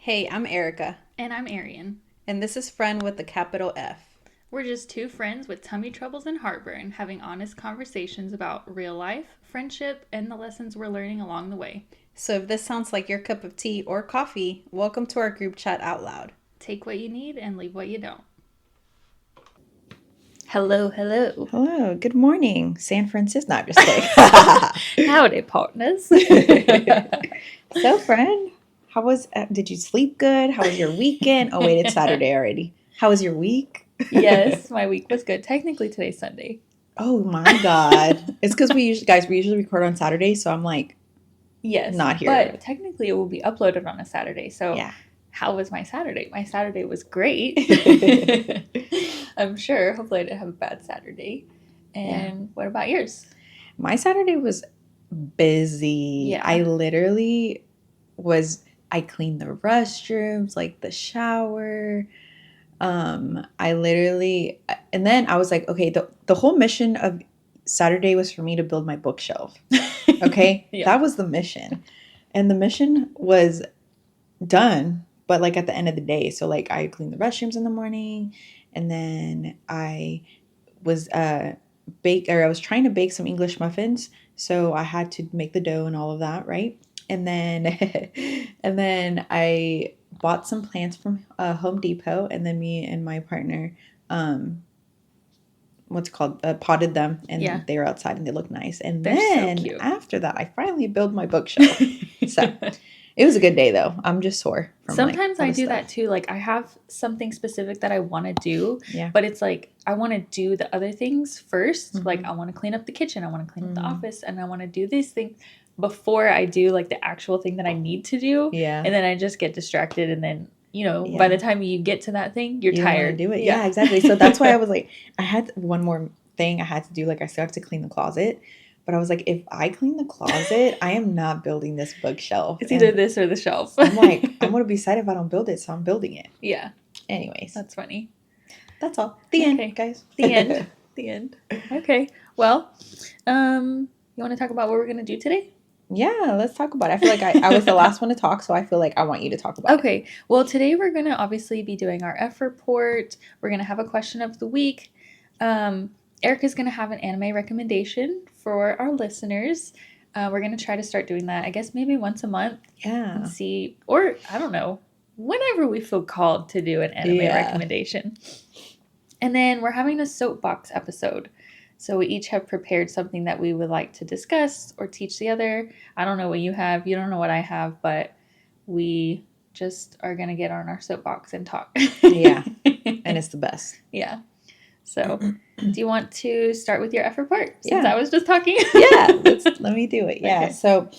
Hey, I'm Ericka, And I'm Aryan. and this is Friend with a capital F. We're just two friends with tummy troubles and heartburn having honest conversations about real life, friendship, and the lessons we're learning along the way. So if this sounds like your cup of tea or coffee, welcome to our group chat out loud. Take what you need and leave what you don't. Hello, hello. Hello, good morning, San Francisco. No, I'm just kidding. Howdy, partners. So, friend, did you sleep good? How was your weekend? Oh, wait, it's Saturday already. How was your week? Yes, my week was good. Technically, today's Sunday. Oh my God. It's because we usually record on Saturday, so I'm like, Yes, not here. but technically it will be uploaded on a Saturday. So, yeah. how was my Saturday? My Saturday was great. I'm sure. Hopefully, I didn't have a bad Saturday. And what about yours? My Saturday was busy. Yeah. I cleaned the restrooms, like the shower. And then I was like, okay, the whole mission of Saturday was for me to build my bookshelf. Okay. Yeah. That was the mission. And the mission was done, but like at the end of the day. So like I cleaned the restrooms in the morning, and then I was I was trying to bake some English muffins, so I had to make the dough and all of that, right? And then and then I bought some plants from Home Depot, and then me and my partner potted them, and they were outside and they look nice. And then so after that, I finally built my bookshelf. So it was a good day though. I'm just sore from sometimes I do that too. Like I have something specific that I want to do, but it's like I want to do the other things first. Mm-hmm. Like I want to clean up the kitchen, I want to clean up the office, and I want to do these things before I do like the actual thing that I need to do. Yeah. And then I just get distracted, and then by the time you get to that thing, you're tired. Do it. Yeah, exactly. So that's why I was like, I had one more thing I had to do. Like I still have to clean the closet. But I was like, if I clean the closet, I am not building this bookshelf. It's either this or the shelf. I'm like, I'm going to be sad if I don't build it, so I'm building it. Yeah. Anyways. That's funny. That's all. The end, guys. The end. The end. Okay. Well, you want to talk about what we're going to do today? Yeah, let's talk about it. I feel like I was the last one to talk, so I feel like I want you to talk about it. Okay. Well, today we're going to obviously be doing our F report. We're going to have a question of the week. Ericka's going to have an anime recommendation for our listeners. We're going to try to start doing that, I guess, maybe once a month. Yeah. And see, or I don't know, whenever we feel called to do an anime recommendation. And then we're having a Soapbox episode. So we each have prepared something that we would like to discuss or teach the other. I don't know what you have. You don't know what I have, but we just are going to get on our soapbox and talk. Yeah. And it's the best. Yeah. So, do you want to start with your F report? Since I was just talking. Yeah, let me do it. Yeah. Okay. So,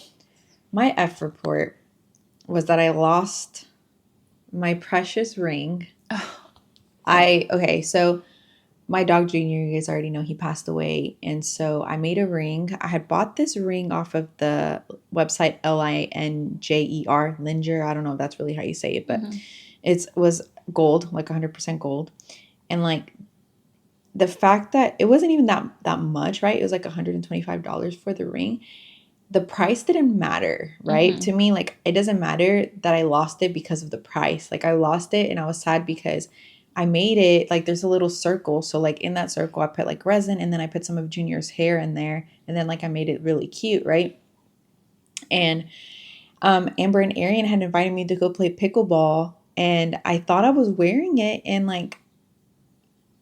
my F report was that I lost my precious ring. So my dog Junior, you guys already know, he passed away, and so I made a ring. I had bought this ring off of the website Linger. I don't know if that's really how you say it, but it was gold, like 100% gold, and like. The fact that it wasn't even that much, right? It was like $125 for the ring. The price didn't matter, right? To me, like, it doesn't matter that I lost it because of the price. Like, I lost it and I was sad because I made it, like, there's a little circle. So, like, in that circle, I put, like, resin, and then I put some of Junior's hair in there. And then, like, I made it really cute, right? And Amber and Aryan had invited me to go play pickleball. And I thought I was wearing it, and, like,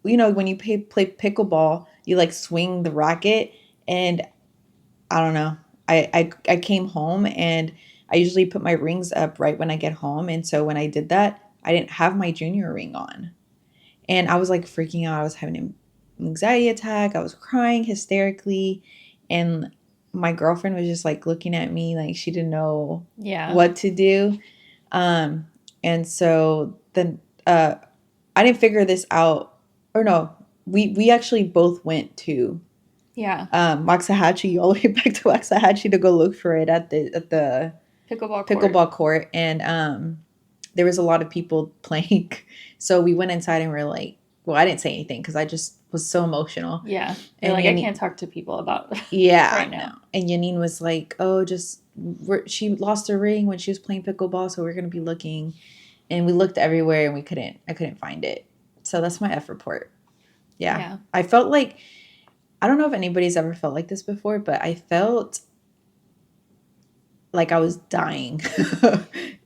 when you play pickleball, you like swing the racket, and I don't know. I came home, and I usually put my rings up right when I get home. And so when I did that, I didn't have my Junior ring on, and I was like freaking out. I was having an anxiety attack. I was crying hysterically, and my girlfriend was just like looking at me like she didn't know what to do. And so then I didn't figure this out. Or no, we actually both went to Waxahachie, all the way back to Waxahachie to go look for it at the pickleball court. And there was a lot of people playing. So we went inside and we're like, well, I didn't say anything because I just was so emotional. Yeah. You're like, I can't talk to people about yeah, right now. And Yanine was like, oh, she lost her ring when she was playing pickleball, so we're going to be looking. And we looked everywhere and I couldn't find it. So that's my F report. Yeah. I felt like, I don't know if anybody's ever felt like this before, but I felt like I was dying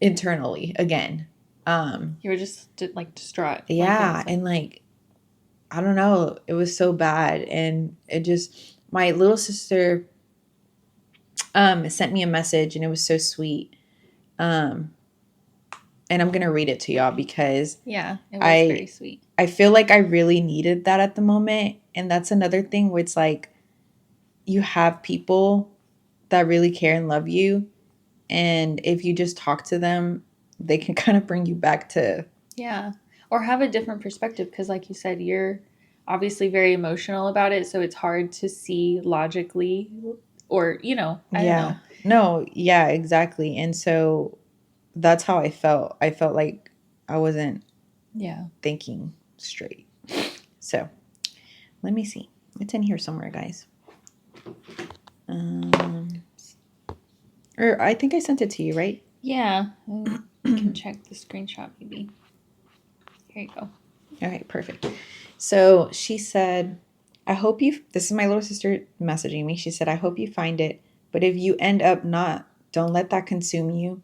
internally again. You were just like distraught. Yeah. And like, I don't know. It was so bad. And it just, my little sister sent me a message and it was so sweet. And I'm going to read it to y'all because it was very sweet. I feel like I really needed that at the moment. And that's another thing where it's like, you have people that really care and love you. And if you just talk to them, they can kind of bring you back to. Yeah. Or have a different perspective. Because like you said, you're obviously very emotional about it. So it's hard to see logically or, I don't know. No, yeah, exactly. And so that's how I felt. I felt like I wasn't thinking straight. So let me see. It's in here somewhere, guys. Or I think I sent it to you, right? Yeah. You can check the screenshot maybe. Here you go. All right, perfect. So she said, this is my little sister messaging me. She said, I hope you find it, but if you end up not, don't let that consume you.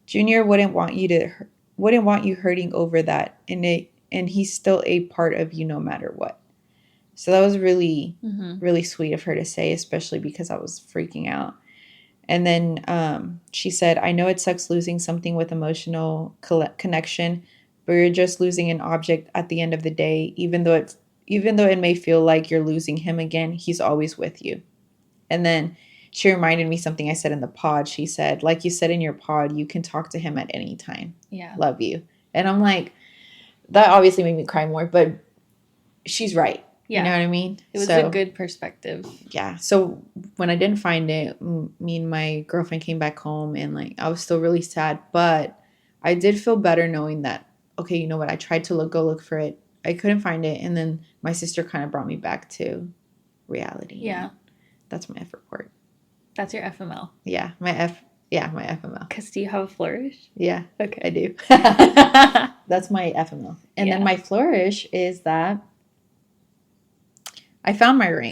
Junior wouldn't want you hurting over that. And he's still a part of you no matter what. So that was really, really sweet of her to say, especially because I was freaking out. And then she said, I know it sucks losing something with emotional connection, but you're just losing an object at the end of the day. Even though it may feel like you're losing him again, he's always with you. And then she reminded me something I said in the pod. She said, like you said in your pod, you can talk to him at any time. Yeah. Love you. And I'm like, that obviously made me cry more, but she's right. Yeah. You know what I mean? It was a good perspective. Yeah. So when I didn't find it, me and my girlfriend came back home and like I was still really sad, but I did feel better knowing that, okay, you know what? I tried to go look for it. I couldn't find it. And then my sister kind of brought me back to reality. Yeah. That's my F report. That's your FML. Yeah. My FML. Because do you have a flourish? Yeah. Okay. I do. That's my FML. And then my flourish is that I found my ring.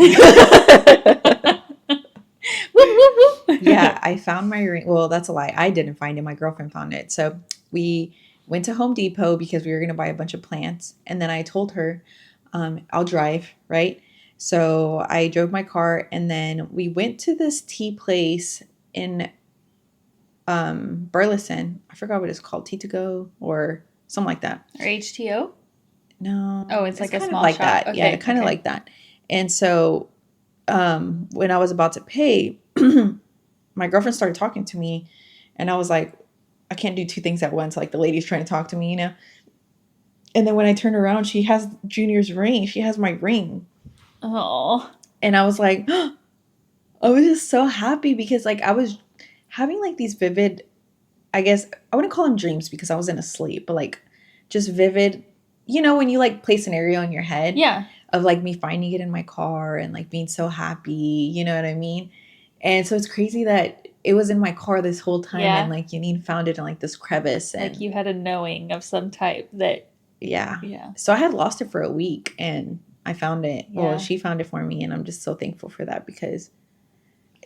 Yeah, I found my ring. Well, that's a lie. I didn't find it. My girlfriend found it. So we went to Home Depot because we were going to buy a bunch of plants. And then I told her, I'll drive, right? So I drove my car and then we went to this tea place in Burleson. I forgot what it's called. Tea to go or something like that. Or HTO? No. Oh, it's like a small like shop. That. Okay, yeah, kind of like that. And so when I was about to pay, my girlfriend started talking to me and I was like, I can't do two things at once. Like the lady's trying to talk to me, And then when I turned around, she has Junior's ring. She has my ring. Oh. And I was like, I was just so happy because like I was having like these vivid, I guess, I wouldn't call them dreams because I was in a sleep, but like just vivid, when you like play scenario in your head. Yeah. Of like me finding it in my car and like being so happy, you know what I mean? And so it's crazy that it was in my car this whole time and like Yanine found it in like this crevice. And like you had a knowing of some type that. Yeah. So I had lost it for a week and I found it. Yeah. Well, she found it for me and I'm just so thankful for that because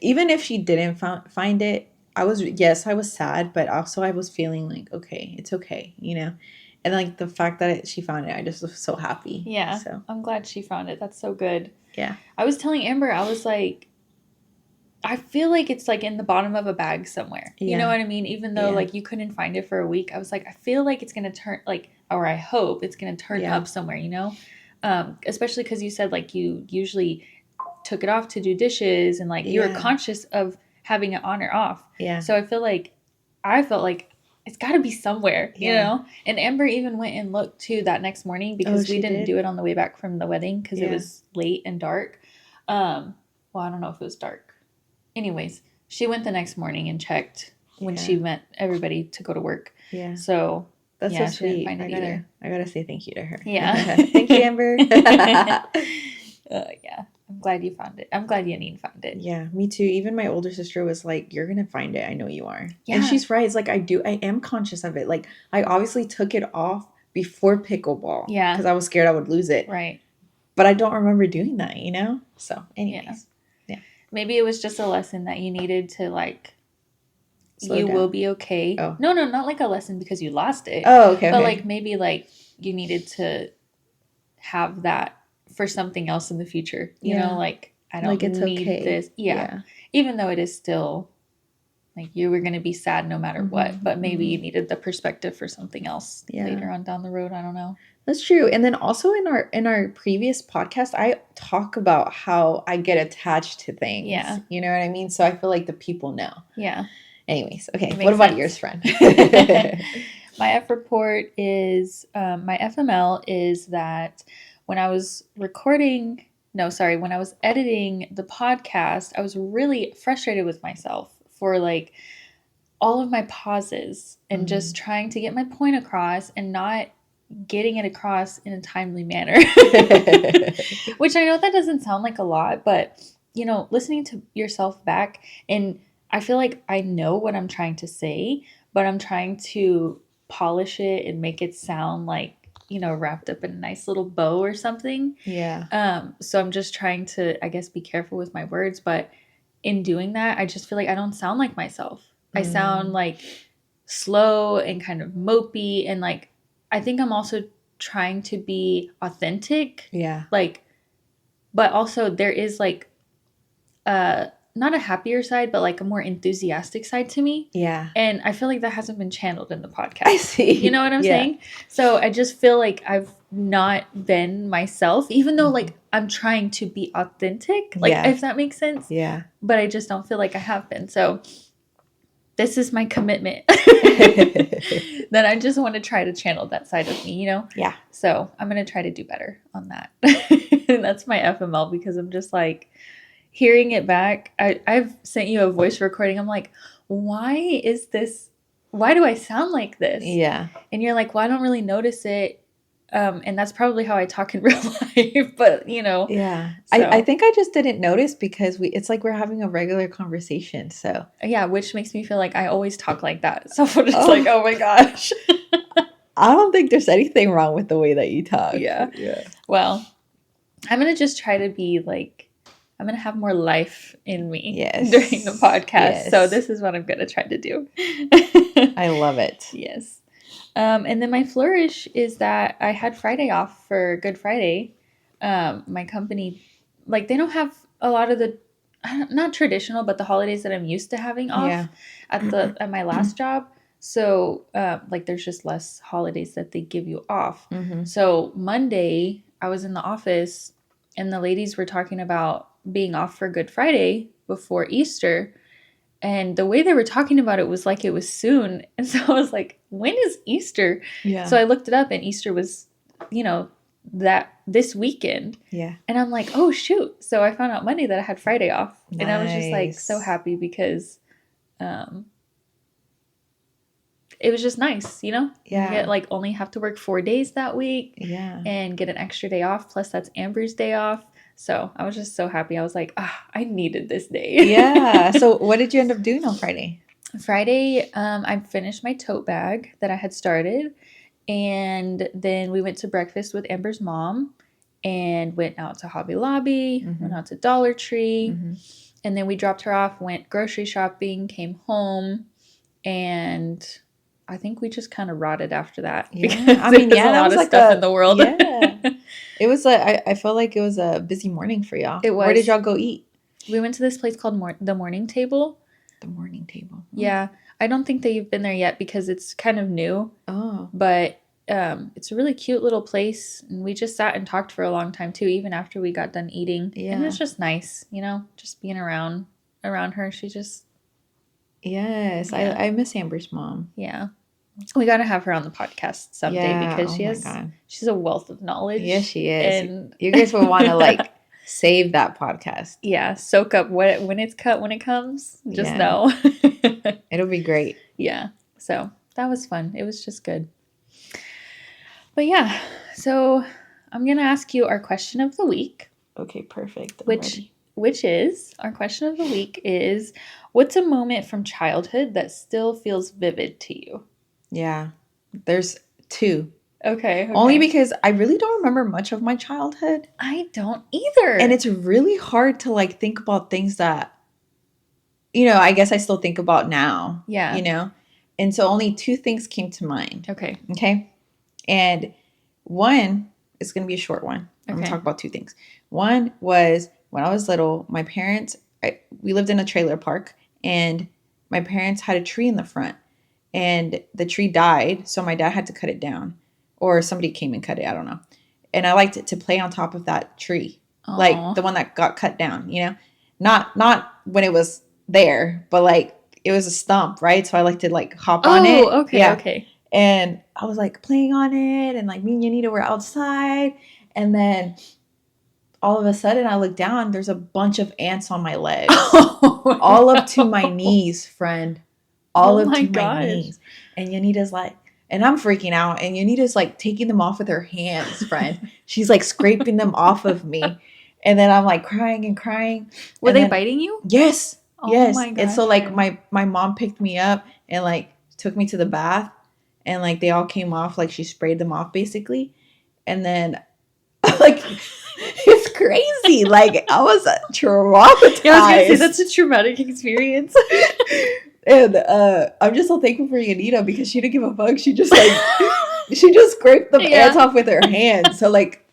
even if she didn't find it, I was sad, but also I was feeling like, okay, it's okay, And like the fact that she found it, I just was so happy. Yeah. So I'm glad she found it. That's so good. Yeah. I was telling Amber, I was like, I feel like it's like in the bottom of a bag somewhere. Yeah. You know what I mean? Even though like you couldn't find it for a week, I was like, I feel like it's going to turn or I hope it's going to turn up somewhere, especially because you said like you usually took it off to do dishes and like you were conscious of having it on or off. Yeah. So I felt like it's got to be somewhere, you know? And Amber even went and looked too that next morning because we didn't do it on the way back from the wedding because it was late and dark. Well, I don't know if it was dark. Anyways, she went the next morning and checked when she met everybody to go to work. Yeah. So That's Yeah, so she didn't sweet. find it either. I gotta say thank you to her. Yeah. Thank you, Amber. Yeah. I'm glad you found it. I'm glad Yanine found it. Yeah, me too. Even my older sister was like, "You're gonna find it. I know you are." Yeah. And she's right. It's like I am conscious of it. Like I obviously took it off before pickleball. Yeah. Because I was scared I would lose it. Right. But I don't remember doing that, you know? So anyways. Yeah. Maybe it was just a lesson that you needed to like Slow you down. will be okay. Oh. No, not like a lesson because you lost it. Oh, okay. But like maybe like you needed to have that for something else in the future. You know, like I don't need this. Yeah. Even though it is still like you were going to be sad no matter what, but maybe you needed the perspective for something else later on down the road. I don't know. That's true. And then also in our previous podcast, I talk about how I get attached to things. Yeah. You know what I mean? So I feel like the people know. Yeah. Anyways, okay. What about yours, friend? My F report is, my FML is that when I was when I was editing the podcast, I was really frustrated with myself for like all of my pauses and just trying to get my point across and not getting it across in a timely manner. Which I know that doesn't sound like a lot, but you know, listening to yourself back, and I feel like I know what I'm trying to say, but I'm trying to polish it and make it sound like, you know, wrapped up in a nice little bow or something. Yeah. So I'm just trying to, I guess, be careful with my words, but in doing that, I just feel like I don't sound like myself. I sound like slow and kind of mopey, and like I think I'm also trying to be authentic. Yeah. Like, but also there is like not a happier side, but like a more enthusiastic side to me. Yeah. And I feel like that hasn't been channeled in the podcast. I see. You know what I'm saying? So I just feel like I've not been myself, even though like I'm trying to be authentic, like if that makes sense. Yeah. But I just don't feel like I have been. So this is my commitment that I just want to try to channel that side of me, you know? Yeah. So I'm going to try to do better on that. And that's my FML, because I'm just like, hearing it back, I've sent you a voice recording. I'm like, why do I sound like this? Yeah. And you're like, well, I don't really notice it. And that's probably how I talk in real life, but you know. Yeah. So. I think I just didn't notice because it's like we're having a regular conversation. So yeah, which makes me feel like I always talk like that. So I'm just like, oh my gosh. I don't think there's anything wrong with the way that you talk. Yeah. Well, I'm going to just try to be like, I'm going to have more life in me during the podcast. Yes. So this is what I'm going to try to do. I love it. Yes. And then my flourish is that I had Friday off for Good Friday. My company, like they don't have a lot of the, not traditional, but the holidays that I'm used to having off at my last job. So like there's just less holidays that they give you off. So Monday I was in the office and the ladies were talking about being off for Good Friday before Easter. And the way they were talking about it was like it was soon. And so I was like, when is Easter? Yeah. So I looked it up and Easter was, you know, this weekend. Yeah. And I'm like, oh, shoot. So I found out Monday that I had Friday off. Nice. And I was just like so happy because it was just nice, you know? Yeah. You get, like only have to work 4 days that week. Yeah. And get an extra day off. Plus that's Amber's day off. So I was just so happy. I was like, I needed this day. Yeah. So what did you end up doing on Friday? Friday, I finished my tote bag that I had started. And then we went to breakfast with Amber's mom and went out to Hobby Lobby, went out to Dollar Tree. And then we dropped her off, went grocery shopping, came home. And I think we just kind of rotted after that. Yeah. I mean, there's a lot of stuff in the world. Yeah. It was I felt like it was a busy morning for y'all. It was. Where did y'all go eat? We went to this place called The Morning Table. The Morning Table. Yeah. I don't think that you've been there yet because it's kind of new. Oh. But it's a really cute little place. And we just sat and talked for a long time too, even after we got done eating. Yeah. And it was just nice, you know, just being around her. She just. Yes. Yeah. I miss Amber's mom. Yeah. We got to have her on the podcast someday because she's a wealth of knowledge. Yes, she is. And you guys will want to like save that podcast. Yeah, soak up when it comes. Just know. It'll be great. Yeah. So that was fun. It was just good. But yeah, so I'm going to ask you our question of the week. Okay, perfect. I'm Which ready. our question of the week is, what's a moment from childhood that still feels vivid to you? Yeah, there's two. Okay. Only because I really don't remember much of my childhood. I don't either. And it's really hard to like think about things that, you know, I guess I still think about now. Yeah. You know? And so only two things came to mind. Okay. Okay. And one is going to be a short one. I'm going to talk about two things. One was when I was little, my parents, we lived in a trailer park, and my parents had a tree in the front, and the tree died. So my dad had to cut it down, or somebody came and cut it. I don't know. And I liked it to play on top of that tree, Aww. like the one that got cut down, you know, not when it was there, but like it was a stump, right? So I like to like hop on it. Okay. Yeah. Okay. And I was like playing on it, and like me and Yanita were outside, and then all of a sudden I look down, there's a bunch of ants on my legs. All up to my knees, friend. All up to my knees. And Yanita's like, and I'm freaking out, and Yanita's like taking them off with her hands, friend. She's like scraping them off of me. And then I'm like crying and crying. Were they biting you? Yes. Oh yes. My gosh, and so like my mom picked me up and like took me to the bath, and like they all came off, like she sprayed them off basically. And then like it's crazy. Like I was traumatized. Yeah, I was gonna say that's a traumatic experience. And I'm just so thankful for Yanita, because she didn't give a fuck. She just like she just scraped the ants off with her hands. So like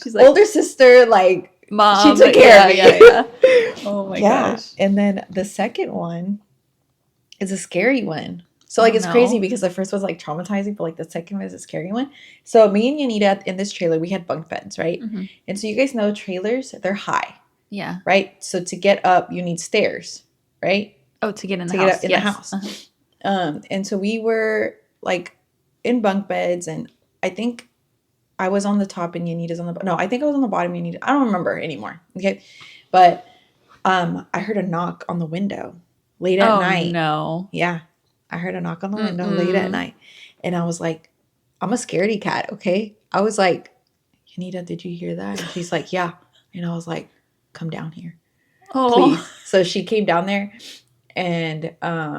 she's like, older sister, like mom, she took care of me. Yeah. Oh my gosh. And then the second one is a scary one. So like it's crazy because the first was like traumatizing, but like the second was a scary one. So me and Yanita in this trailer, we had bunk beds, right? Mm-hmm. And so you guys know trailers, they're high. Yeah. Right? So to get up, you need stairs, right? Oh, to get in the house. Get in the house. Uh-huh. And so we were like in bunk beds, and I think I was on the top and Yanita's on the bottom. No, I think I was on the bottom and Yanita. I don't remember anymore. Okay. But I heard a knock on the window late at night. No. Yeah. I heard a knock on the window late at night. And I was like, I'm a scaredy cat, okay? I was like, Yanita, did you hear that? And she's like, yeah. And I was like, come down here. Please. So she came down there, and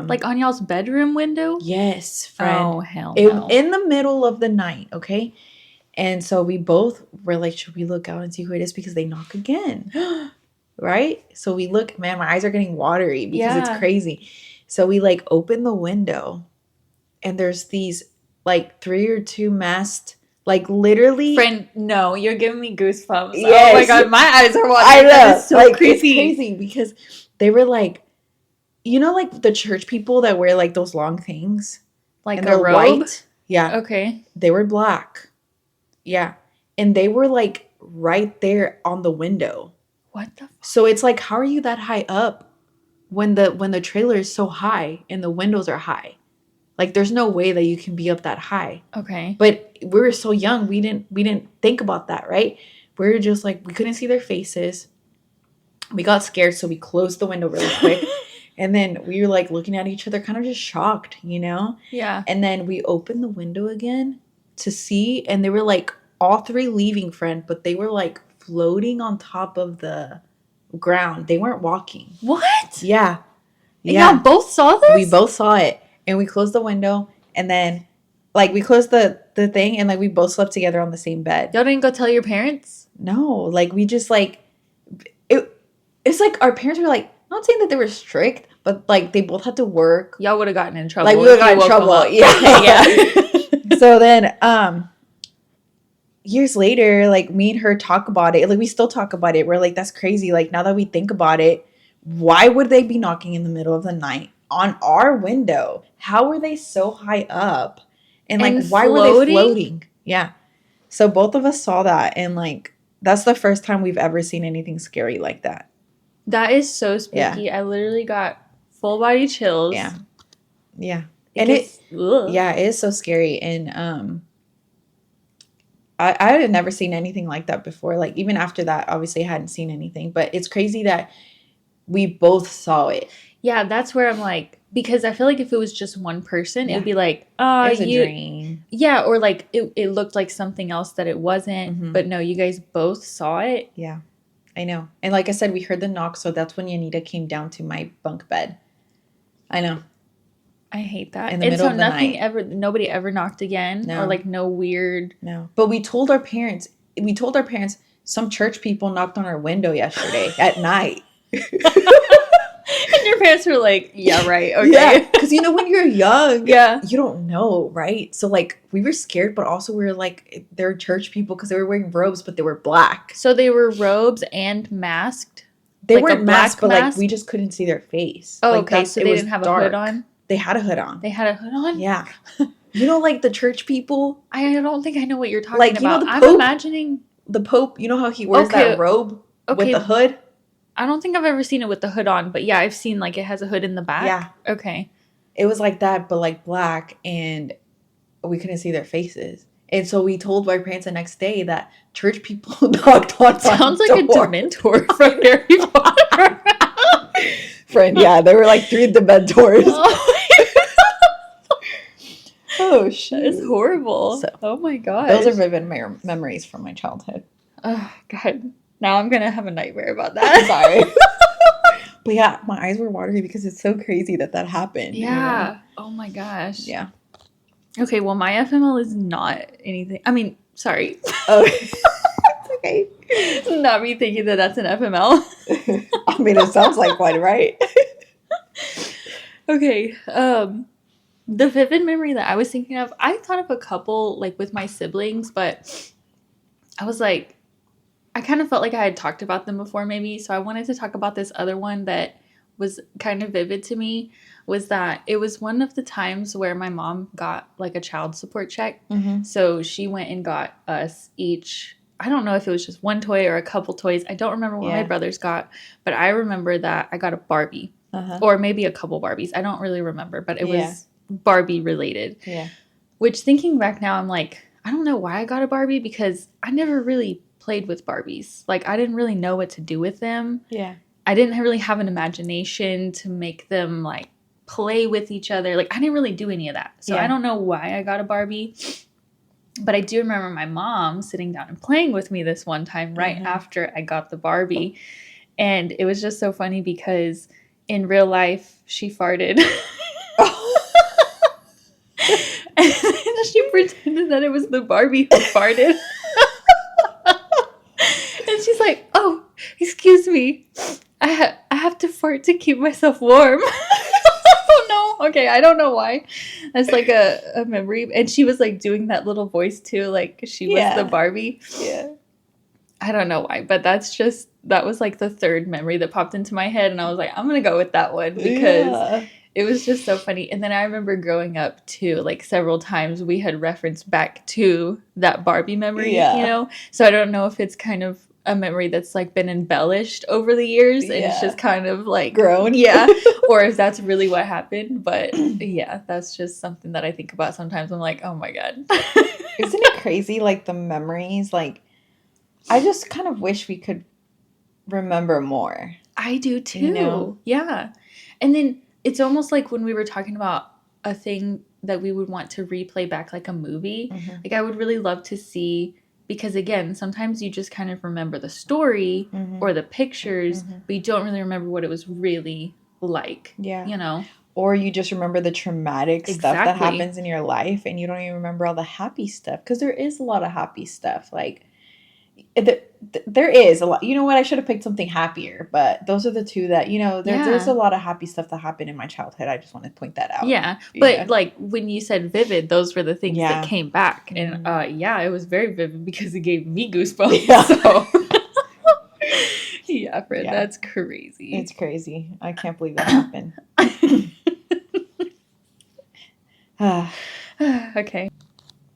like on y'all's bedroom window? Yes, friend. Oh, hell no. In the middle of the night, okay? And so we both were like, should we look out and see who it is? Because they knock again. Right? So we look, man, my eyes are getting watery because it's crazy. So we like open the window, and there's these like 3 or 2 masked, like literally. Friend, no, you're giving me goosebumps. Yes. Oh my God, my eyes are watering. I know. That is so like, crazy. It's crazy because they were like, you know, like the church people that wear like those long things, like and a they're robe? white. Yeah. Okay. They were black. Yeah. And they were like right there on the window. What the? So it's like, how are you that high up when the trailer is so high and the windows are high? Like there's no way that you can be up that high. Okay. But we were so young, we didn't think about that, right? We were just like, we couldn't see their faces. We got scared, so we closed the window really quick. And then we were like looking at each other, kind of just shocked, you know? Yeah. And then we opened the window again to see, and they were like all 3 leaving, friend, but they were like floating on top of the ground. They weren't walking. What? Yeah. And y'all both saw this? We both saw it. And we closed the window, and then like we closed the thing, and like we both slept together on the same bed. Y'all didn't go tell your parents? No, like we just like it's like our parents were like, not saying that they were strict, but like they both had to work. Y'all would have gotten in trouble. Like we would have gotten in trouble. Yeah. So then years later, like me and her talk about it. Like we still talk about it. We're like, that's crazy. Like now that we think about it, why would they be knocking in the middle of the night on our window? How were they so high up? And like why were they floating? Yeah. So both of us saw that, and like that's the first time we've ever seen anything scary like that. That is so spooky. Yeah. I literally got full body chills. Yeah. Yeah. It is so scary. And I had never seen anything like that before. Like even after that, obviously I hadn't seen anything. But it's crazy that we both saw it. Yeah, that's where I'm like, because I feel like if it was just one person, it would be like, oh, it was a dream. Yeah, or like it looked like something else that it wasn't. Mhm. But no, you guys both saw it. Yeah, I know. And like I said, we heard the knock, so that's when Yanita came down to my bunk bed. I know. I hate that. In the And middle so of the night. nobody ever knocked again? No. Or like no weird. No. But we told our parents some church people knocked on our window yesterday at night. And your parents were like, yeah, right. Okay. Yeah, because you know when you're young, Yeah. you don't know, right? So like we were scared, but also we were like, they're church people because they were wearing robes, but they were black. So they were robes and masked? They Like a weren't masked, but black like mask? we just couldn't see their face. Oh, Like, okay. So it they was didn't have dark. a hood on? They had a hood on. They had a hood on? Yeah. You know, like the church people, I don't think I know what you're talking Like, you know, about. the I'm Pope? imagining. the Pope, you know how he wears Okay. that robe with Okay. the hood? I don't think I've ever seen it with the hood on, but yeah, I've seen like it has a hood in the back. Yeah. Okay. It was like that, but like black, and we couldn't see their faces. And so we told our parents the next day that church people knocked on Sounds our like a door. Dementor from Harry Potter. Friend, yeah, there were like 3 Dementors. Oh, Oh, shit. that is horrible. So, oh my god. Those are vivid memories from my childhood. Oh god. Now I'm gonna have a nightmare about I'm that. sorry. But yeah, my eyes were watering because it's so crazy that happened. Yeah. You know? Oh my gosh. Yeah. Okay, well my FML is not anything. I mean, sorry. Oh, it's okay. It's not me thinking that that's an FML. I mean, it sounds like one, right? Okay. The vivid memory that I was thinking of, I thought of a couple like with my siblings, but I was like, I kind of felt like I had talked about them before maybe. So I wanted to talk about this other one that was kind of vivid to me, was that it was one of the times where my mom got like a child support check. Mm-hmm. So she went and got us each, I don't know if it was just one toy or a couple toys. I don't remember what my brothers got, but I remember that I got a Barbie. Or maybe a couple Barbies. I don't really remember, but it was Barbie related. Yeah. Which thinking back now, I'm like, I don't know why I got a Barbie because I never really played with Barbies. Like, I didn't really know what to do with them. Yeah. I didn't really have an imagination to make them, like, play with each other. Like, I didn't really do any of that. So I don't know why I got a Barbie. But I do remember my mom sitting down and playing with me this one time right after I got the Barbie. And it was just so funny because in real life, she farted. And then she pretended that it was the Barbie who farted. And she's like, oh, excuse me. I have to fart to keep myself warm. Oh no. Okay, I don't know why. That's like a memory. And she was like doing that little voice too, like she was the Barbie. Yeah. I don't know why, but that was like the third memory that popped into my head. And I was like, I'm going to go with that one because it was just so funny. And then I remember growing up too, like several times we had referenced back to that Barbie memory, you know? So I don't know if it's kind of a memory that's like been embellished over the years and it's just kind of like grown. Yeah. Or if that's really what happened. But yeah, that's just something that I think about sometimes. I'm like, oh my God. Isn't it crazy? Like the memories, like I just kind of wish we could remember more. I do too. You know? Yeah. And then it's almost like when we were talking about a thing that we would want to replay back like a movie. Like I would really love to see, because again, sometimes you just kind of remember the story or the pictures, but you don't really remember what it was really like. Yeah. You know? Or you just remember the traumatic stuff that happens in your life and you don't even remember all the happy stuff. Because there is a lot of happy stuff. Like, there is a lot. You know what? I should have picked something happier, but those are the two that, you know, there's a lot of happy stuff that happened in my childhood. I just want to point that out. Yeah. But like when you said vivid, those were the things that came back. And it was very vivid because it gave me goosebumps. Yeah. So. Yeah, Fred, that's crazy. It's crazy. I can't believe that happened.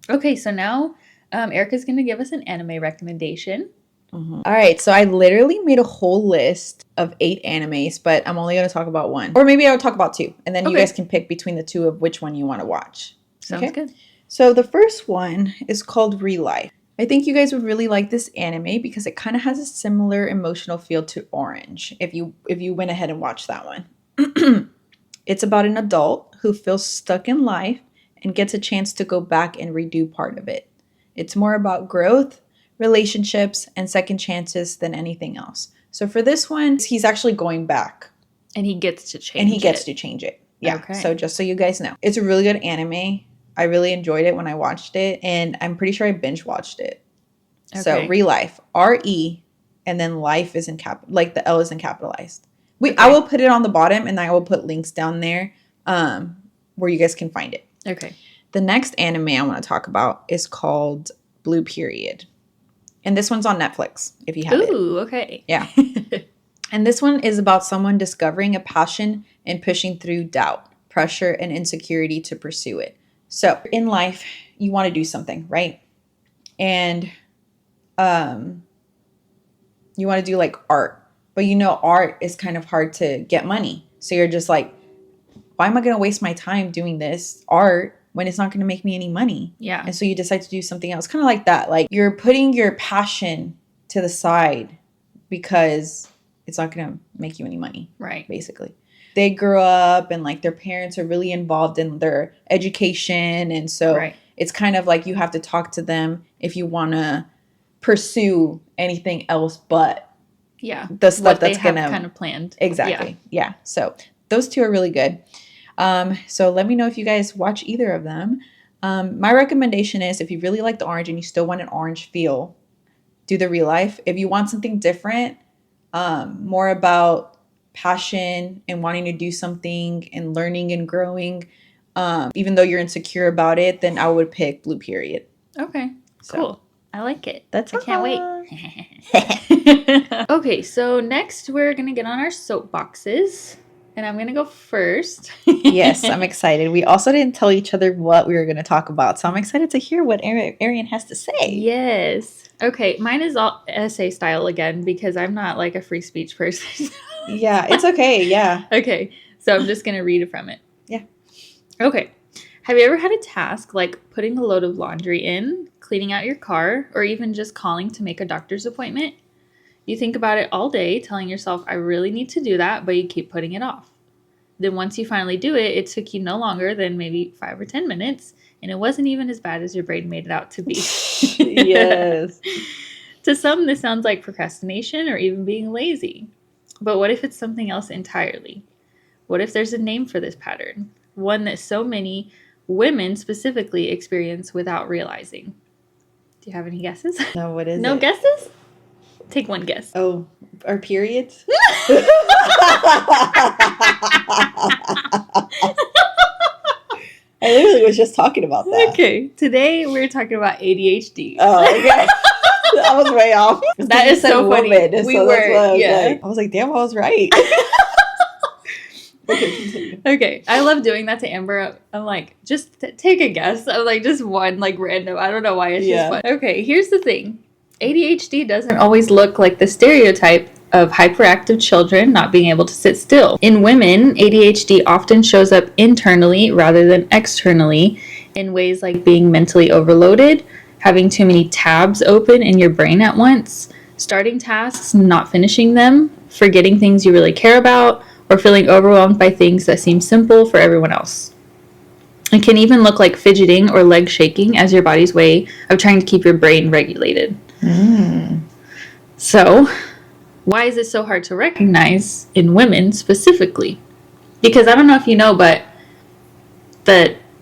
Okay, so now Ericka's going to give us an anime recommendation. All right, so I literally made a whole list of 8 animes, but I'm only going to talk about one. Or maybe I'll talk about 2, and then you guys can pick between the 2 of which one you want to watch. Sounds good. So the first one is called Real Life. I think you guys would really like this anime because it kind of has a similar emotional feel to Orange, if you went ahead and watched that one. It's about an adult who feels stuck in life and gets a chance to go back and redo part of it. It's more about growth, relationships, and second chances than anything else. So for this one, he's actually going back. And he gets to change it. Yeah. Okay. So just so you guys know, it's a really good anime. I really enjoyed it when I watched it, and I'm pretty sure I binge watched it. Okay. So Real Life, R-E, and then life is in like the L isn't capitalized. I will put it on the bottom, and I will put links down there where you guys can find it. Okay. The next anime I want to talk about is called Blue Period. And this one's on Netflix, if you have it. Ooh, okay. Yeah. And this one is about someone discovering a passion and pushing through doubt, pressure, and insecurity to pursue it. So in life, you want to do something, right? And you want to do like art. But you know, art is kind of hard to get money. So you're just like, why am I going to waste my time doing this art when it's not going to make me any money? Yeah. And so you decide to do something else. Kind of like that. Like you're putting your passion to the side because it's not going to make you any money. Right. Basically. They grew up and like their parents are really involved in their education. And so it's kind of like you have to talk to them if you want to pursue anything else but the stuff that's going to kind of planned. Exactly. Yeah. So those two are really good. So let me know if you guys watch either of them. My recommendation is if you really like the orange and you still want an orange feel, do the Real Life. If you want something different, more about passion and wanting to do something and learning and growing, even though you're insecure about it, then I would pick Blue Period. Okay. So, cool. I like it. I can't wait. Okay, so next we're going to get on our soapboxes. And I'm going to go first. Yes, I'm excited. We also didn't tell each other what we were going to talk about. So I'm excited to hear what Aryan has to say. Yes. Okay, mine is all essay style again because I'm not like a free speech person. Yeah, it's okay. Yeah. Okay, so I'm just going to read it from it. Yeah. Okay. Have you ever had a task like putting a load of laundry in, cleaning out your car, or even just calling to make a doctor's appointment? You think about it all day, telling yourself, I really need to do that, but you keep putting it off. Then once you finally do it, it took you no longer than maybe 5 or 10 minutes, and it wasn't even as bad as your brain made it out to be. Yes. To some, this sounds like procrastination or even being lazy. But what if it's something else entirely? What if there's a name for this pattern? One that so many women specifically experience without realizing. Do you have any guesses? No, what is it? No guesses? Take one guess. Oh, our periods? I literally was just talking about that. Okay. Today we're talking about ADHD. Oh, okay. I was way off. That is so funny. I was like, damn, I was right. Okay, continue. Okay. I love doing that to Amber. I'm like, just take a guess. I'm like, just one, like, random. I don't know why. It's just fun. Okay, here's the thing. ADHD doesn't always look like the stereotype of hyperactive children not being able to sit still. In women, ADHD often shows up internally rather than externally in ways like being mentally overloaded, having too many tabs open in your brain at once, starting tasks, not finishing them, forgetting things you really care about, or feeling overwhelmed by things that seem simple for everyone else. It can even look like fidgeting or leg shaking as your body's way of trying to keep your brain regulated. So, why is it so hard to recognize in women specifically? Because I don't know if you know, but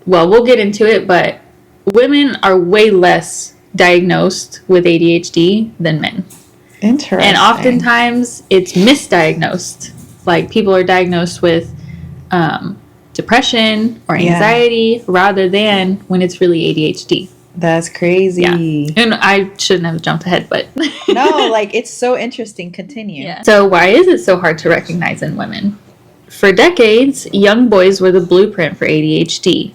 we'll get into it, but women are way less diagnosed with ADHD than men. Interesting. And oftentimes it's misdiagnosed. Like people are diagnosed with depression or anxiety rather than when it's really ADHD. That's crazy. Yeah. And I shouldn't have jumped ahead, but no, like it's so interesting. Continue. Yeah. So why is it so hard to recognize in women? For decades, young boys were the blueprint for ADHD.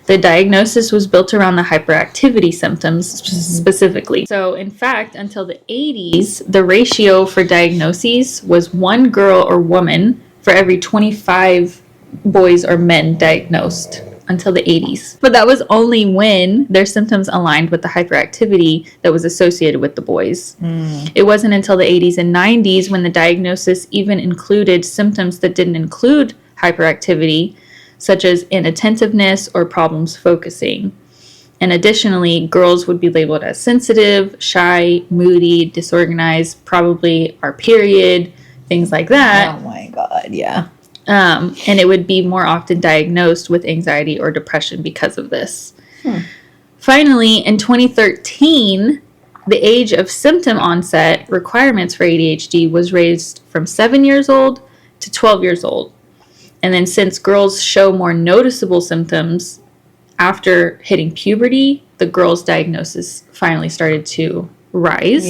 The diagnosis was built around the hyperactivity symptoms specifically. So in fact, until the 80s, the ratio for diagnoses was 1 girl or woman for every 25 boys or men diagnosed until the 80s. But that was only when their symptoms aligned with the hyperactivity that was associated with the boys. It wasn't until the 80s and 90s when the diagnosis even included symptoms that didn't include hyperactivity. such as inattentiveness or problems focusing. And additionally, girls would be labeled as sensitive, shy, moody, disorganized, probably our period, things like that. Oh my God, yeah. And it would be more often diagnosed with anxiety or depression because of this. Finally, in 2013, the age of symptom onset requirements for ADHD was raised from 7 years old to 12 years old. And then since girls show more noticeable symptoms after hitting puberty, the girls' diagnosis finally started to rise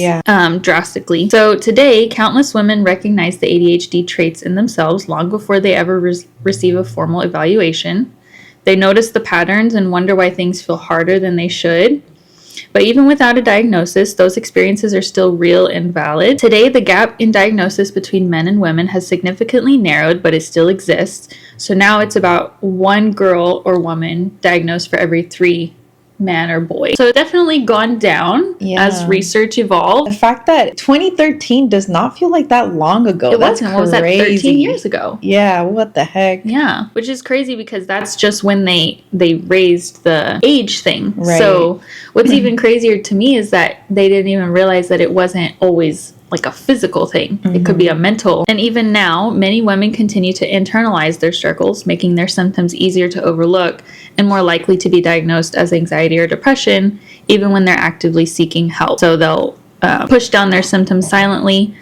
drastically. So today, countless women recognize the ADHD traits in themselves long before they ever receive a formal evaluation. They notice the patterns and wonder why things feel harder than they should. But even without a diagnosis, those experiences are still real and valid. Today, the gap in diagnosis between men and women has significantly narrowed, but it still exists. So now it's about 1 girl or woman diagnosed for every 3 man or boy. So it's definitely gone down as research evolved. The fact that 2013 does not feel like that long ago. It wasn't. What was that, 13 years ago? Yeah, what the heck? Yeah, which is crazy because that's just when they raised the age thing. Right. So what's even crazier to me is that they didn't even realize that it wasn't always like a physical thing. It could be a mental. And even now, many women continue to internalize their struggles, making their symptoms easier to overlook and more likely to be diagnosed as anxiety or depression, even when they're actively seeking help. So they'll push down their symptoms silently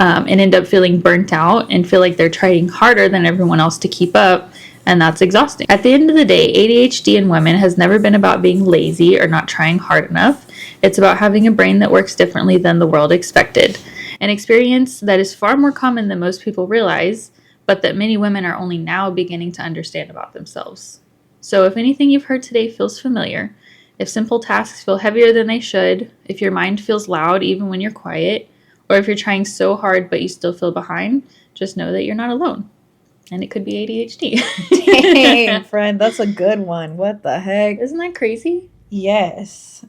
and end up feeling burnt out and feel like they're trying harder than everyone else to keep up. And that's exhausting. At the end of the day, ADHD in women has never been about being lazy or not trying hard enough. It's about having a brain that works differently than the world expected. An experience that is far more common than most people realize, but that many women are only now beginning to understand about themselves. So if anything you've heard today feels familiar, if simple tasks feel heavier than they should, if your mind feels loud even when you're quiet, or if you're trying so hard but you still feel behind, just know that you're not alone. And it could be ADHD. Dang, friend, that's a good one. What the heck? Isn't that crazy? Yes.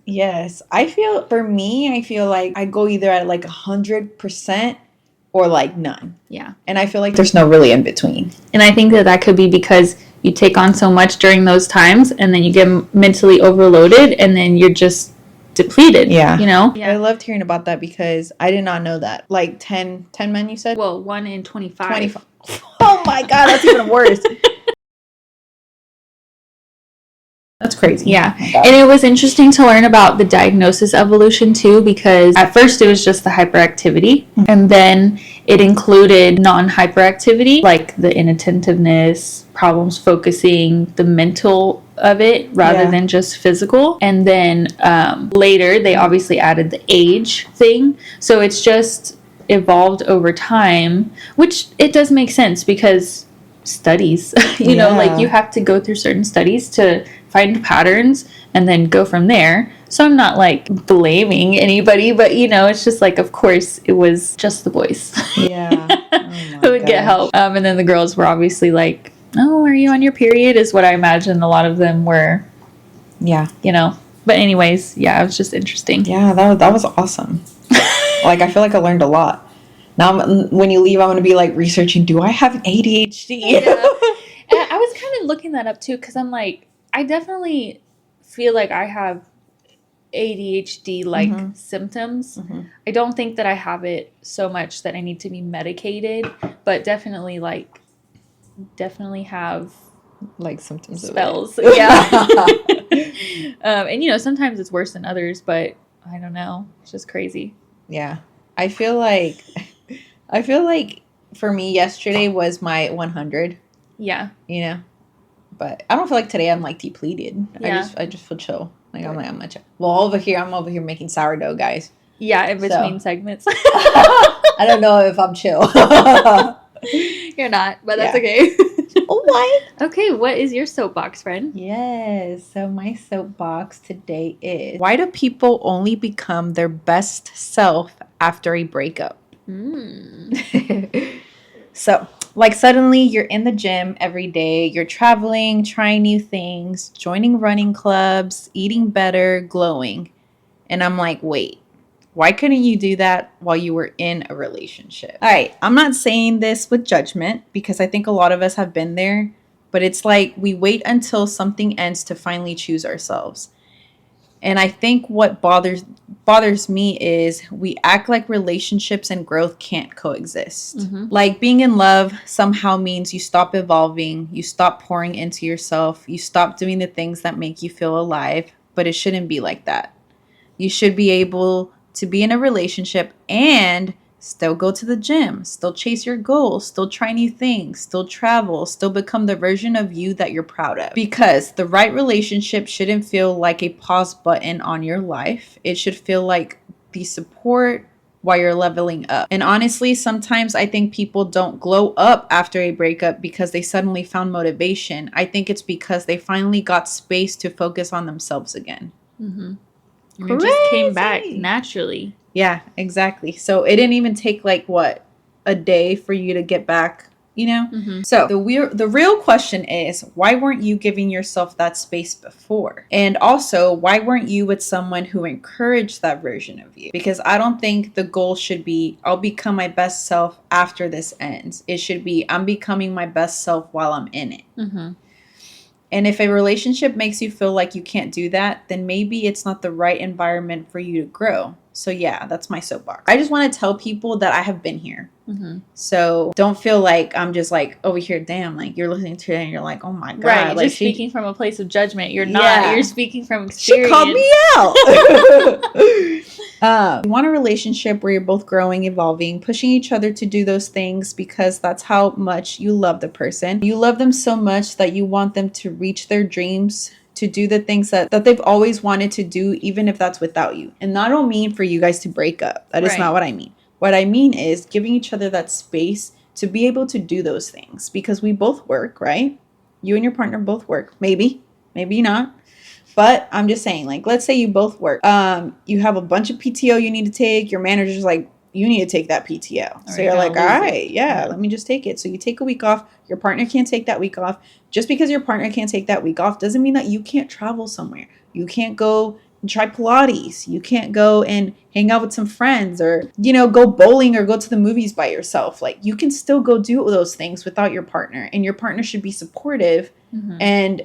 I feel like I go either at like 100% or like none. Yeah. And I feel like there's no really in between. And I think that could be because you take on so much during those times and then you get mentally overloaded and then you're just depleted. Yeah. You know? I loved hearing about that because I did not know that. Like 10 men, you said? Well, 1 in 25. 25. Oh my God, that's even worse. That's crazy. Yeah. And it was interesting to learn about the diagnosis evolution too, because at first it was just the hyperactivity and then it included non-hyperactivity, like the inattentiveness, problems focusing, the mental of it rather than just physical. And then later they obviously added the age thing. So it's just evolved over time, which it does make sense because studies, you know, like you have to go through certain studies to find patterns and then go from there. So I'm not like blaming anybody, but you know, it's just like, of course it was just the boys who would get help. And then the girls were obviously like, oh, are you on your period, is what I imagine a lot of them were. You know, but anyways, it was just interesting. That was awesome. Like, I feel like I learned a lot. Now, when you leave, I'm going to be like researching, do I have ADHD? And I was kind of looking that up too, because I'm like, I definitely feel like I have ADHD like symptoms. I don't think that I have it so much that I need to be medicated, but definitely have like symptoms spells. Of it. And you know, sometimes it's worse than others, but I don't know. It's just crazy. Yeah. I feel like for me yesterday was my 100. Yeah. You know? But I don't feel like today I'm like depleted. Yeah. I just feel chill. Like I'm not chill. Well, I'm over here making sourdough, guys. Yeah, in between segments. I don't know if I'm chill. You're not, but that's okay. What? Okay, what is your soapbox, friend? Yes, so my soapbox today is, why do people only become their best self after a breakup? So, like, suddenly you're in the gym every day, you're traveling, trying new things, joining running clubs, eating better, glowing. And I'm like, wait, why couldn't you do that while you were in a relationship? All right, I'm not saying this with judgment because I think a lot of us have been there, but it's like we wait until something ends to finally choose ourselves. And I think what bothers me is we act like relationships and growth can't coexist. Mm-hmm. Like being in love somehow means you stop evolving, you stop pouring into yourself, you stop doing the things that make you feel alive, but it shouldn't be like that. You should be able to be in a relationship and still go to the gym, still chase your goals, still try new things, still travel, still become the version of you that you're proud of. Because the right relationship shouldn't feel like a pause button on your life. It should feel like the support while you're leveling up. And honestly, sometimes I think people don't glow up after a breakup because they suddenly found motivation. I think it's because they finally got space to focus on themselves again. Mm-hmm. And it just came back naturally. Yeah, exactly. So it didn't even take like what, a day for you to get back, you know? Mm-hmm. So the real question is, why weren't you giving yourself that space before? And also, why weren't you with someone who encouraged that version of you? Because I don't think the goal should be, I'll become my best self after this ends. It should be, I'm becoming my best self while I'm in it. Mm-hmm. And if a relationship makes you feel like you can't do that, then maybe it's not the right environment for you to grow. So yeah, that's my soapbox. I just want to tell people that I have been here. Mm-hmm. So don't feel like I'm just like over here, damn, like you're listening to it and you're like, oh my God. Right, like just speaking from a place of judgment. You're not, you're speaking from experience. She called me out. You want a relationship where you're both growing, evolving, pushing each other to do those things because that's how much you love the person. You love them so much that you want them to reach their dreams, to do the things that they've always wanted to do, even if that's without you. And I don't mean for you guys to break up. That is not what I mean. What I mean is giving each other that space to be able to do those things because we both work, right? You and your partner both work. Maybe not. But I'm just saying, like, let's say you both work. You have a bunch of PTO you need to take. Your manager's like, you need to take that PTO. So you're like, all right, yeah, let me just take it. So you take a week off. Your partner can't take that week off. Just because your partner can't take that week off doesn't mean that you can't travel somewhere. You can't go and try Pilates. You can't go and hang out with some friends or, go bowling or go to the movies by yourself. Like, you can still go do those things without your partner. And your partner should be supportive and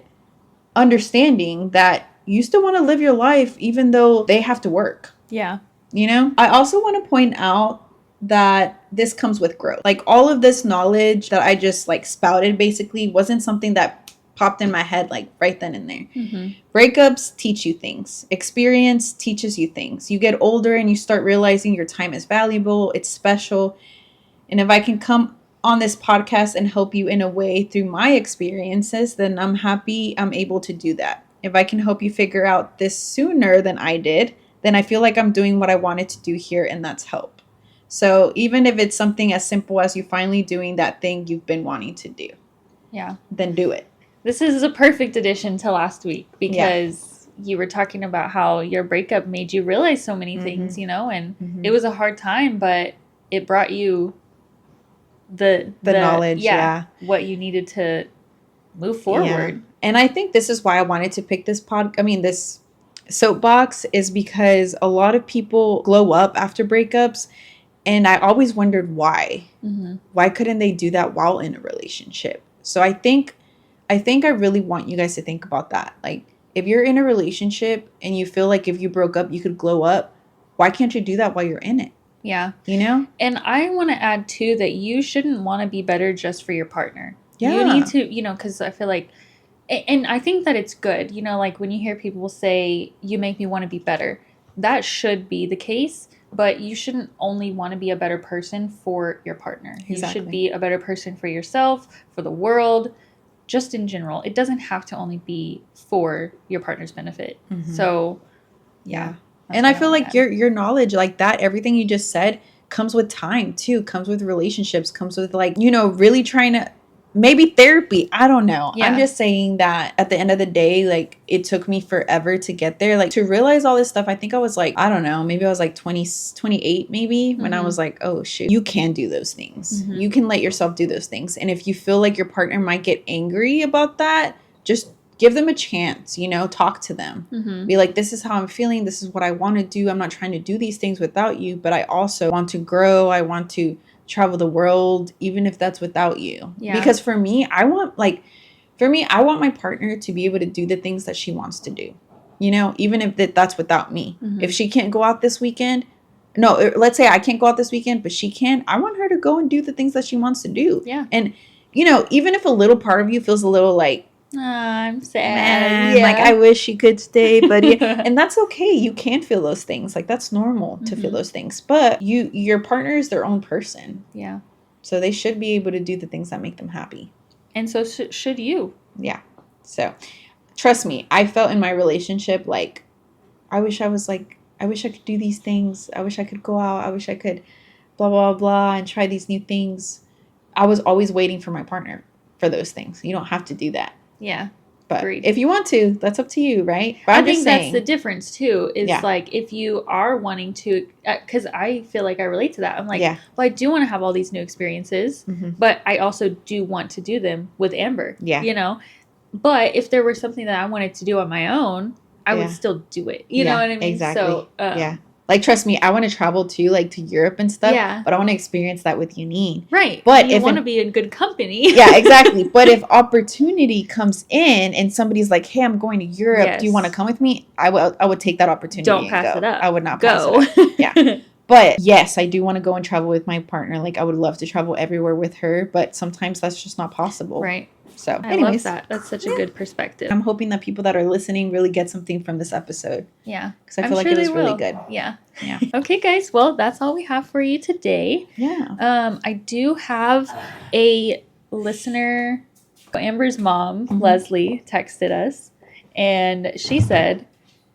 understanding that you still want to live your life even though they have to work. Yeah. I also want to point out that this comes with growth. Like all of this knowledge that I just like spouted basically wasn't something that popped in my head like right then and there. Breakups teach you things. Experience teaches you things. You get older and you start realizing your time is valuable. It's special. And if I can come on this podcast and help you in a way through my experiences, then I'm happy I'm able to do that. If I can help you figure out this sooner than I did, then I feel like I'm doing what I wanted to do here, and that's help. So even if it's something as simple as you finally doing that thing you've been wanting to do, then do it. This is a perfect addition to last week because you were talking about how your breakup made you realize so many things, and it was a hard time, but it brought you the knowledge, what you needed to move forward. Yeah. And I think this is why I wanted to pick this this soapbox is because a lot of people glow up after breakups, and I always wondered why. Why couldn't they do that while in a relationship? So I think I really want you guys to think about that. Like, if you're in a relationship and you feel like if you broke up you could glow up, why can't you do that while you're in it? Yeah. And I want to add too that you shouldn't want to be better just for your partner. You need to, because I feel like, and I think that it's good, like when you hear people say, you make me want to be better, that should be the case, but you shouldn't only want to be a better person for your partner. Exactly. You should be a better person for yourself, for the world, just in general. It doesn't have to only be for your partner's benefit. So, yeah. And I feel like your knowledge like that, everything you just said comes with time too, comes with relationships, comes with like, really trying to, maybe therapy. I don't know. Yeah. I'm just saying that at the end of the day, like it took me forever to get there, like to realize all this stuff. I think I was like, I don't know, maybe I was like 28 maybe when I was like, oh shoot, you can do those things. You can let yourself do those things. And if you feel like your partner might get angry about that, just give them a chance, talk to them. Be like, this is how I'm feeling. This is what I want to do. I'm not trying to do these things without you, but I also want to grow. I want to travel the world, even if that's without you. Yeah. Because for me, for me, I want my partner to be able to do the things that she wants to do. You know, even if that's without me. Mm-hmm. If she can't go out this weekend, no, let's say I can't go out this weekend, but she can. I want her to go and do the things that she wants to do. Yeah. And, you know, even if a little part of you feels a little like, I'm sad. man, Yeah. like I wish she could stay, but yeah. And that's okay. You can feel those things. Like that's normal to feel those things. But your partner is their own person. Yeah. So they should be able to do the things that make them happy. And so should you. Yeah. So trust me, I felt in my relationship like I wish I could do these things. I wish I could go out. I wish I could blah blah blah and try these new things. I was always waiting for my partner for those things. You don't have to do that. Yeah. But agreed. if you want to, that's up to you, right? But I think that's the difference too, is like if you are wanting to, because I feel like I relate to that. I'm like, well, I do want to have all these new experiences, but I also do want to do them with Amber, you know? But if there were something that I wanted to do on my own, I would still do it. You know what I mean? Exactly. So, like, trust me, I want to travel too, like to Europe and stuff. Yeah. But I want to experience that with Unique. Right. But you want to be in good company. Yeah, exactly. But if opportunity comes in and somebody's like, hey, I'm going to Europe. Do you want to come with me? I would take that opportunity. Don't pass it up. I would not pass it up. Yeah. But yes, I do want to go and travel with my partner. Like I would love to travel everywhere with her, but sometimes that's just not possible. Right. So I love that. That's such a good perspective. I'm hoping that people that are listening really get something from this episode. Yeah. Because I feel like it was really good. Yeah. Yeah. Okay, guys. Well, that's all we have for you today. Yeah. I do have a listener, Amber's mom, Leslie, texted us, and she said,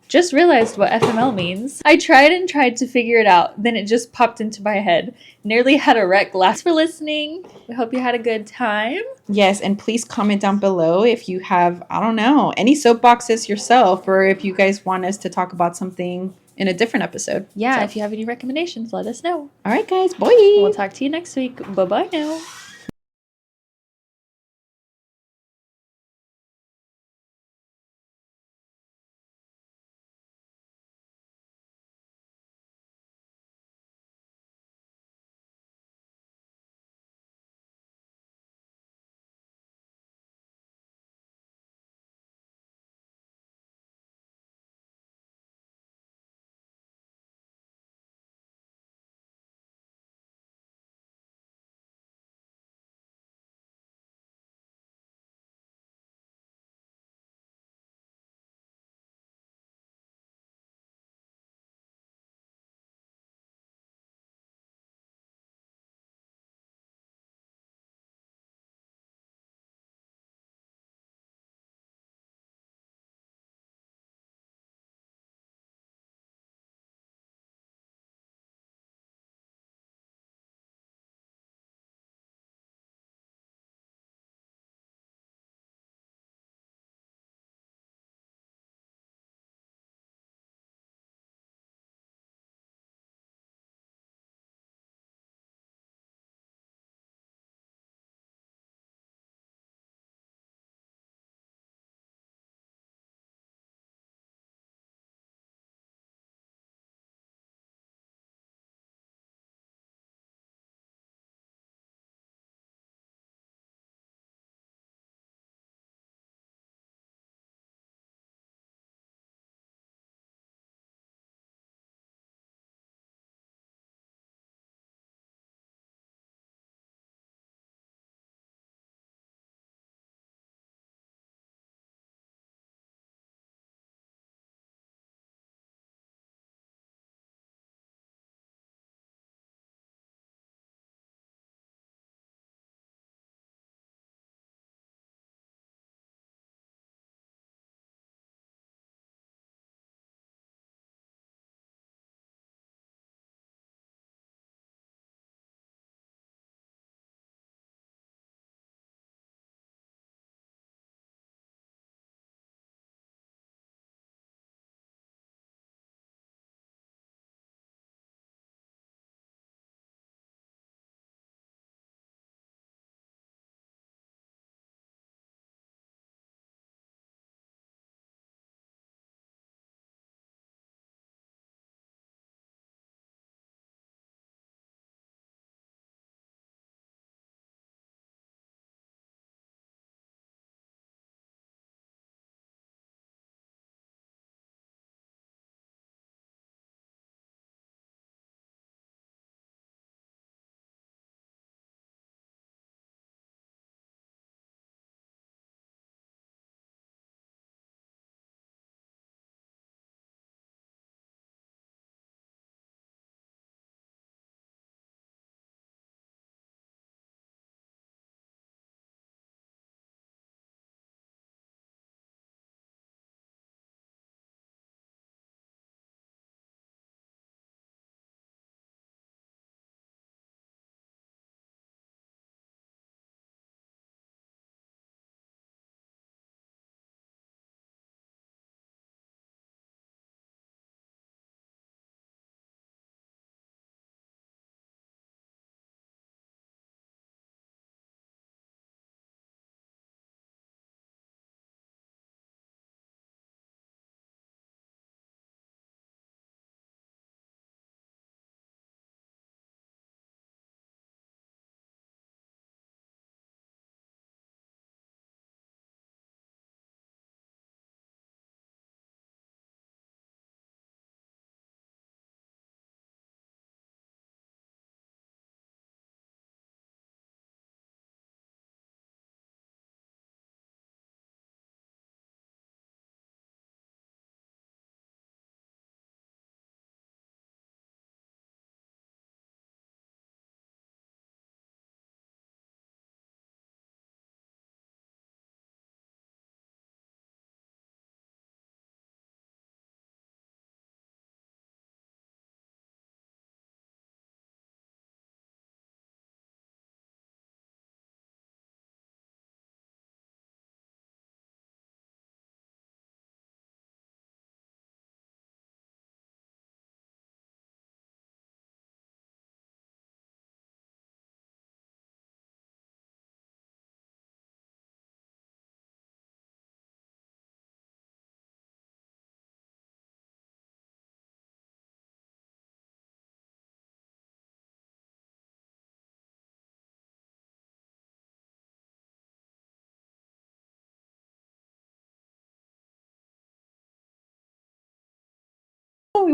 just realized what FML means. I tried to figure it out. Then it just popped into my head. Nearly had a wreck. Thanks for listening. We hope you had a good time. Yes, and please comment down below if you have, I don't know, any soapboxes yourself, or if you guys want us to talk about something in a different episode. Yeah, if you have any recommendations, let us know. All right, guys. Bye. We'll talk to you next week. Bye-bye now.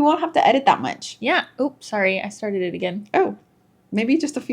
we won't have to edit that much. Yeah. Oops, sorry. I started it again. Oh, maybe just a few